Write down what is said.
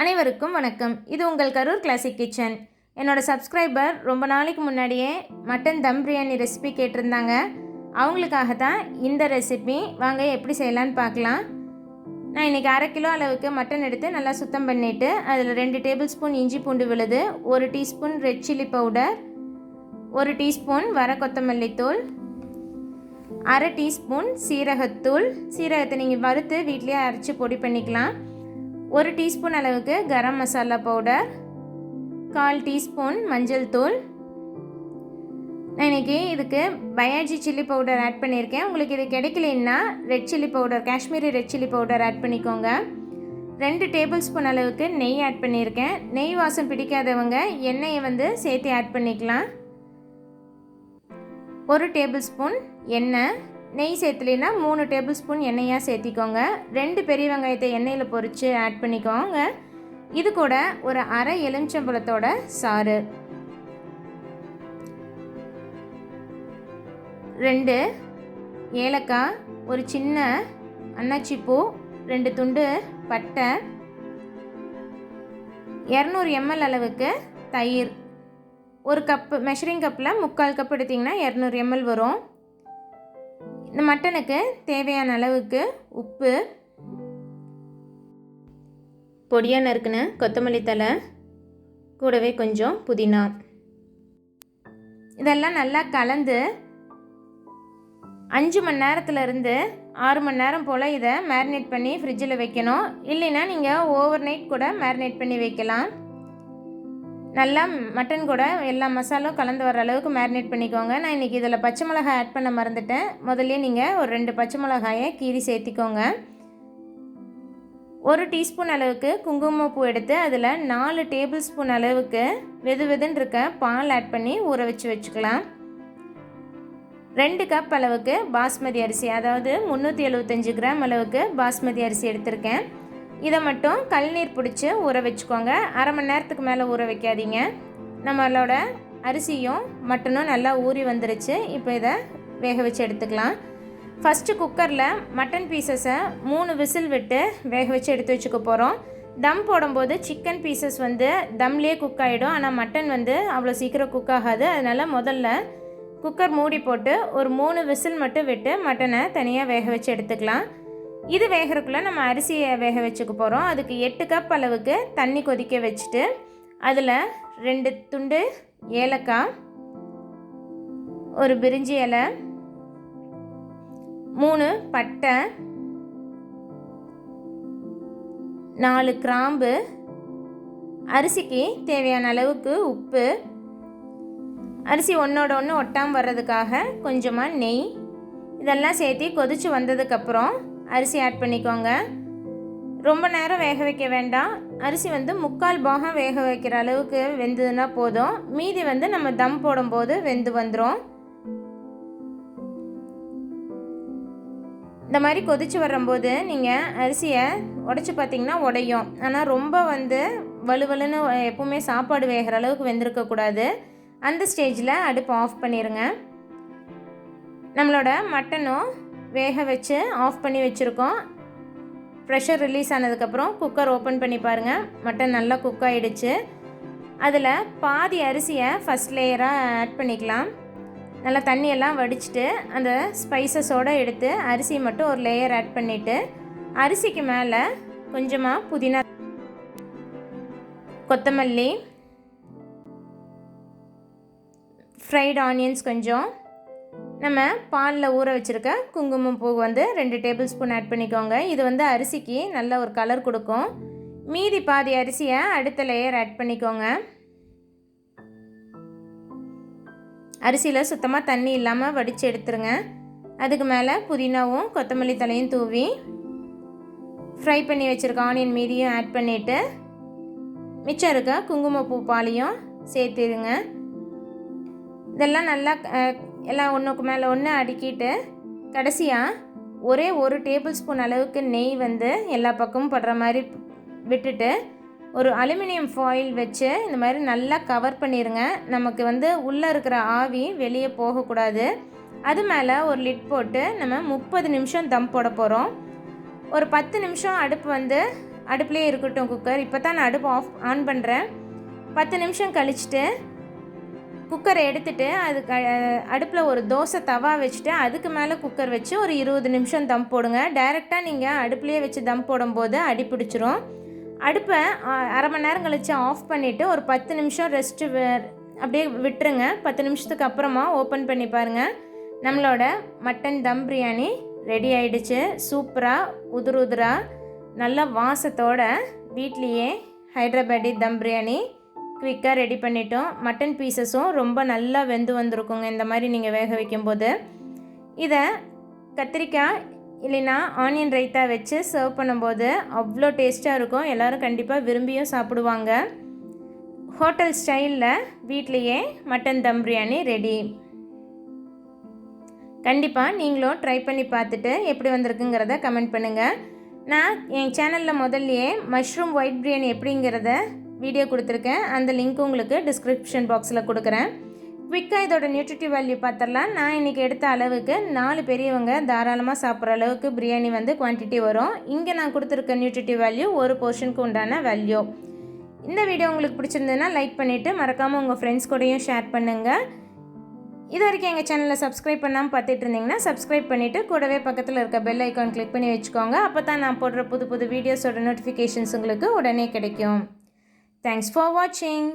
அனைவருக்கும் வணக்கம். இது உங்கள் கரூர் கிளாசிக் கிச்சன். என்னோட சப்ஸ்கிரைபர் ரொம்ப நாளைக்கு முன்னாடியே மட்டன் தம் பிரியாணி ரெசிபி கேட்டிருந்தாங்க. அவங்களுக்காக தான் இந்த ரெசிபி. வாங்க எப்படி செய்யலான்னு பார்க்கலாம். நான் இன்றைக்கி 1/2 கிலோ அளவுக்கு மட்டன் எடுத்து நல்லா சுத்தம் பண்ணிவிட்டு அதில் 2 டேபிள் ஸ்பூன் இஞ்சி பூண்டு விழுது, 1 teaspoon red chilli powder, 1 teaspoon வர கொத்தமல்லி தூள், 1/2 டீஸ்பூன் சீரகத்தூள். சீரகத்தை நீங்கள் வறுத்து வீட்டிலேயே அரைச்சி பொடி பண்ணிக்கலாம். 1 டீஸ்பூன் அளவுக்கு கரம் மசாலா பவுடர், 1/4 டீஸ்பூன் மஞ்சள் தூள். நான் இன்றைக்கி இதுக்கு பயாஜி சில்லி பவுடர் ஆட் பண்ணியிருக்கேன். உங்களுக்கு இது கிடைக்கலன்னா red chilli powder, Kashmiri red chilli powder add பண்ணிக்கோங்க. 2 டேபிள் ஸ்பூன் அளவுக்கு நெய் ஆட் பண்ணியிருக்கேன். நெய் வாசம் பிடிக்காதவங்க எண்ணெயை சேர்த்து ஆட் பண்ணிக்கலாம். 1 டேபிள் ஸ்பூன் எண்ணெய். நெய் சேர்த்துலேன்னா 3 டேபிள் ஸ்பூன் எண்ணெயாக சேர்த்திக்கோங்க. 2 பெரிய வெங்காயத்தை எண்ணெயில் பொரித்து ஆட் பண்ணிக்கோங்க. இது கூட ஒரு அரை எலுமிச்சம்பழத்தோட சாறு, 2 ஏலக்காய், ஒரு சின்ன அன்னாச்சிப்பூ, 2 துண்டு பட்டை, 200 ml அளவுக்கு தயிர். ஒரு கப்பு மெஷரிங் கப்பில் 3/4 கப் எடுத்திங்கன்னா 200 ml வரும். இந்த மட்டனுக்கு தேவையான அளவுக்கு உப்பு, பொடியாக நறுக்குன கொத்தமல்லி தழை, கூடவே கொஞ்சம் புதினா. இதெல்லாம் நல்லா கலந்து 5 மணி நேரத்துலேருந்து 6 மணி நேரம் போல் இதை மேரினேட் பண்ணி ஃப்ரிட்ஜில் வைக்கணும். இல்லைன்னா நீங்கள் ஓவர் நைட் கூட மேரினேட் பண்ணி வைக்கலாம். நல்லா மட்டன் கூட எல்லா மசாலும் கலந்து வர அளவுக்கு மேரினேட் பண்ணிக்கோங்க. நான் இன்றைக்கி இதில் பச்சை மிளகாய் ஆட் பண்ண மறந்துட்டேன். முதல்ல நீங்கள் ஒரு 2 பச்சை மிளகாயை கீறி சேர்த்திக்கோங்க. 1 டீஸ்பூன் அளவுக்கு குங்குமப்பூ எடுத்து அதில் 4 டேபிள் ஸ்பூன் அளவுக்கு வெதுன்னு இருக்க பால் ஆட் பண்ணி ஊற வச்சுக்கலாம். 2 கப் அளவுக்கு பாஸ்மதி அரிசி, அதாவது 375 கிராம் அளவுக்கு பாஸ்மதி அரிசி எடுத்திருக்கேன். இதை மட்டும் கல்நீர் பிடிச்சி ஊற வச்சுக்கோங்க. 1/2 மணி நேரத்துக்கு மேலே ஊற வைக்காதீங்க. நம்மளோட அரிசியும் மட்டனும் நல்லா ஊறி வந்துருச்சு. இப்போ இதை வேக வச்சு எடுத்துக்கலாம். ஃபஸ்ட்டு குக்கரில் மட்டன் பீசஸை 3 விசில் விட்டு வேக வச்சு எடுத்து வச்சுக்க போகிறோம். தம் போடும்போது சிக்கன் பீசஸ் தம்லேயே குக் ஆகிடும். ஆனால் மட்டன் அவ்வளோ சீக்கிரம் குக் ஆகாது. அதனால் முதல்ல குக்கர் மூடி போட்டு ஒரு 3 விசில் மட்டும் விட்டு மட்டனை தனியாக வேக வச்சு எடுத்துக்கலாம். இது வேகிறதுக்குள்ளே நம்ம அரிசியை வேக வச்சுக்க போகிறோம். அதுக்கு 8 கப் அளவுக்கு தண்ணி கொதிக்க வச்சுட்டு அதில் 2 துண்டு ஏலக்காய், ஒரு பிரிஞ்சி இலை, 3 பட்டை, 4 கிராம்பு, அரிசிக்கு தேவையான அளவுக்கு உப்பு, அரிசி ஒன்றோட ஒன்று ஒட்டாமல் வர்றதுக்காக கொஞ்சமாக நெய், இதெல்லாம் சேர்த்து கொதித்து வந்ததுக்கப்புறம் அரிசி ஆட் பண்ணிக்கோங்க. ரொம்ப நேரம் வேக வைக்க வேண்டாம். அரிசி 3/4 பாகம் வேக வைக்கிற அளவுக்கு வெந்ததுன்னா போதும். மீதி நம்ம தம் போடும்போது வெந்து வந்துடும். இந்த மாதிரி கொதித்து வரும்போது நீங்கள் அரிசியை உடைச்சி பார்த்திங்கன்னா உடையும். ஆனால் ரொம்ப வலுவலுன்னு எப்போவுமே சாப்பாடு வேகிற அளவுக்கு வெந்திருக்கக்கூடாது. அந்த ஸ்டேஜில் அடுப்பு ஆஃப் பண்ணிடுங்க. நம்மளோட மட்டனும் வேக வச்சு ஆஃப் பண்ணி வச்சுருக்கோம். ப்ரெஷர் ரிலீஸ் ஆனதுக்கப்புறம் குக்கர் ஓப்பன் பண்ணி பாருங்கள். மட்டன் நல்லா குக் ஆகிடுச்சு. அதில் பாதி அரிசியை ஃபஸ்ட் லேயராக ஆட் பண்ணிக்கலாம். நல்லா தண்ணியெல்லாம் வடிச்சிட்டு அந்த ஸ்பைசஸோடு எடுத்து அரிசி மட்டும் ஒரு லேயர் ஆட் பண்ணிவிட்டு அரிசிக்கு மேலே கொஞ்சமாக புதினா, கொத்தமல்லி, ஃப்ரைட் ஆனியன்ஸ் கொஞ்சம், நம்ம பாலில் ஊற வச்சுருக்க குங்குமப்பூ 2 டேபிள் ஸ்பூன் ஆட் பண்ணிக்கோங்க. இது அரிசிக்கு நல்ல ஒரு கலர் கொடுக்கும். மீதி பாதி அரிசியை அடுத்த லேயர் ஆட் பண்ணிக்கோங்க. அரிசியில் சுத்தமாக தண்ணி இல்லாமல் வடித்து எடுத்துருங்க. அதுக்கு மேலே புதினாவும் கொத்தமல்லி தலையும் தூவி ஃப்ரை பண்ணி வச்சுருக்க ஆனியன் மீதியும் ஆட் பண்ணிவிட்டு மிச்சம் இருக்க குங்குமப்பூ பாலையும் சேர்த்துடுங்க. இதெல்லாம் நல்லா எல்லாம் ஒன்றுக்கு மேலே ஒன்று அடுக்கிட்டு கடைசியாக ஒரே 1 டேபிள் ஸ்பூன் அளவுக்கு நெய் எல்லா பக்கமும் படுற மாதிரி விட்டுட்டு ஒரு அலுமினியம் ஃபாயில் வச்சு இந்த மாதிரி நல்லா கவர் பண்ணிடுங்க. நமக்கு உள்ளே இருக்கிற ஆவி வெளியே போகக்கூடாது. அது மேலே ஒரு லிட் போட்டு நம்ம 30 நிமிஷம் தம் போட போகிறோம். ஒரு 10 நிமிஷம் அடுப்பு அடுப்புலேயே இருக்கட்டும் குக்கர். இப்போ தான் நான் அடுப்பு ஆன் பண்ணுறேன். 10 நிமிஷம் கழிச்சிட்டு குக்கரை எடுத்துகிட்டு அடுப்பில் ஒரு தோசை தவா வச்சுட்டு அதுக்கு மேலே குக்கர் வச்சு ஒரு 20 நிமிஷம் தம் போடுங்க. டைரெக்டாக நீங்கள் அடுப்புலேயே வச்சு தம் போடும்போது அடி பிடிச்சிரும். அடுப்பை அரை மணி நேரம் கழித்து ஆஃப் பண்ணிவிட்டு ஒரு 10 நிமிஷம் ரெஸ்ட்டு அப்படியே விட்டுருங்க. 10 நிமிஷத்துக்கு அப்புறமா ஓப்பன் பண்ணி பாருங்கள். நம்மளோட மட்டன் தம் பிரியாணி ரெடி ஆகிடுச்சு. சூப்பராக உதுராக நல்ல வாசத்தோட வீட்லேயே ஹைதராபாடி தம் பிரியாணி குவிக்காக ரெடி பண்ணிட்டோம். மட்டன் பீசஸும் ரொம்ப நல்லா வெந்து வந்திருக்குங்க இந்த மாதிரி நீங்கள் வேக வைக்கும்போது. இதை கத்திரிக்காய் இல்லைன்னா ஆனியன் ரைத்தா வச்சு சர்வ் பண்ணும்போது அவ்வளோ டேஸ்ட்டாக இருக்கும். எல்லோரும் கண்டிப்பாக விரும்பியும் சாப்பிடுவாங்க. ஹோட்டல் ஸ்டைலில் வீட்லேயே மட்டன் தம் பிரியாணி ரெடி. கண்டிப்பாக நீங்களும் ட்ரை பண்ணி பார்த்துட்டு எப்படி வந்திருக்குங்கிறத கமெண்ட் பண்ணுங்கள். நான் என் சேனலில் முதல்லையே மஷ்ரூம் ஒயிட் பிரியாணி எப்படிங்கிறத வீடியோ கொடுத்துருக்கேன். அந்த லிங்க் உங்களுக்கு டிஸ்கிரிப்ஷன் பாக்ஸில் கொடுக்குறேன். குவிக்காக இதோட நியூட்ரிட்டிவ் வேல்யூ பார்த்துடலாம். நான் இன்றைக்கி எடுத்த அளவுக்கு 4 பெரியவங்க தாராளமாக சாப்பிட்ற அளவுக்கு பிரியாணி குவான்டிட்டி வரும். இங்கே நான் கொடுத்துருக்க நியூட்ரிட்டிவ் வேல்யூ ஒரு போர்ஷனுக்கு உண்டான வேல்யூ. இந்த வீடியோ உங்களுக்கு பிடிச்சிருந்ததுன்னா லைக் பண்ணிவிட்டு மறக்காமல் உங்கள் ஃப்ரெண்ட்ஸ் கூடயும் ஷேர் பண்ணுங்கள். இது வரைக்கும் எங்கள் சேனலில் சப்ஸ்கிரைப் பண்ணாமல் பார்த்துட்டு இருந்தீங்கன்னா சப்ஸ்கிரைப் பண்ணிவிட்டு கூடவே பக்கத்தில் இருக்க பெல் ஐக்கான் கிளிக் பண்ணி வச்சுக்கோங்க. அப்போ தான் நான் போடுற புது வீடியோஸோட நோட்டிஃபிகேஷன்ஸ் உங்களுக்கு உடனே கிடைக்கும். Thanks for watching.